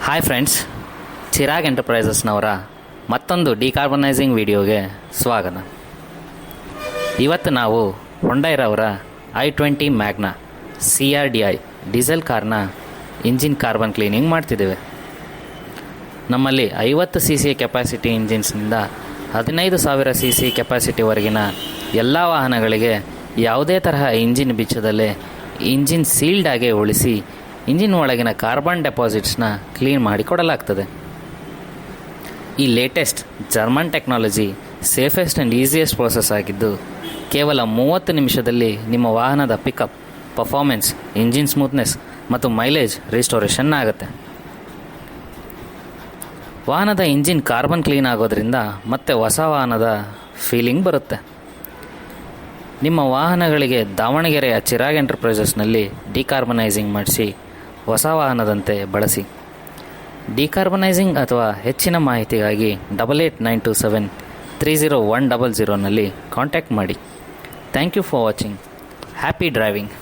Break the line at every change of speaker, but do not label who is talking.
Hi friends, Chirag ಎಂಟರ್ಪ್ರೈಸಸ್ನವರ ಮತ್ತೊಂದು decarbonising ವಿಡಿಯೋಗೆ ಸ್ವಾಗತ. ಇವತ್ತು ನಾವು ಹೊಂಡೈರವರ i20 ಮ್ಯಾಗ್ನಾ CRDI ಡೀಸೆಲ್ ಕಾರ್ನ ಇಂಜಿನ್ ಕಾರ್ಬನ್ ಕ್ಲೀನಿಂಗ್ ಮಾಡ್ತಿದ್ದೇವೆ. ನಮ್ಮಲ್ಲಿ 50 cc ಕೆಪಾಸಿಟಿ ಇಂಜಿನ್ಸ್ನಿಂದ 15,000 cc ಕೆಪಾಸಿಟಿವರೆಗಿನ ಎಲ್ಲ ವಾಹನಗಳಿಗೆ ಯಾವುದೇ ತರಹ ಇಂಜಿನ್ ಬಿಚ್ಚದಲ್ಲೇ ಇಂಜಿನ್ ಸೀಲ್ಡಾಗೆ ಉಳಿಸಿ ಇಂಜಿನ್ ಒಳಗಿನ ಕಾರ್ಬನ್ ಡೆಪಾಸಿಟ್ಸ್ನ ಕ್ಲೀನ್ ಮಾಡಿ ಕೊಡಲಾಗ್ತದೆ. ಈ latest German technology safest and easiest process ಆಗಿದ್ದು ಕೇವಲ 30 ನಿಮಿಷದಲ್ಲಿ ನಿಮ್ಮ ವಾಹನದ ಪಿಕಪ್, ಪರ್ಫಾರ್ಮೆನ್ಸ್, ಇಂಜಿನ್ ಸ್ಮೂತ್ನೆಸ್ ಮತ್ತು ಮೈಲೇಜ್ ರಿಸ್ಟೋರೇಷನ್ ಆಗುತ್ತೆ. ವಾಹನದ ಇಂಜಿನ್ ಕಾರ್ಬನ್ ಕ್ಲೀನ್ ಆಗೋದ್ರಿಂದ ಮತ್ತೆ ಹೊಸ ವಾಹನದ ಫೀಲಿಂಗ್ ಬರುತ್ತೆ. ನಿಮ್ಮ ವಾಹನಗಳಿಗೆ ದಾವಣಗೆರೆಯ ಚಿರಾಗ್ ಎಂಟರ್ಪ್ರೈಸಸ್ನಲ್ಲಿ ಡಿಕಾರ್ಬನೈಸಿಂಗ್ ಮಾಡಿಸಿ ಹೊಸ ವಾಹನದಂತೆ ಬಳಸಿ. ಡಿಕಾರ್ಬನೈಸಿಂಗ್ ಅಥವಾ ಹೆಚ್ಚಿನ ಮಾಹಿತಿಗಾಗಿ 8892730100ನಲ್ಲಿ ಕಾಂಟ್ಯಾಕ್ಟ್ ಮಾಡಿ. Thank you for watching. Happy driving.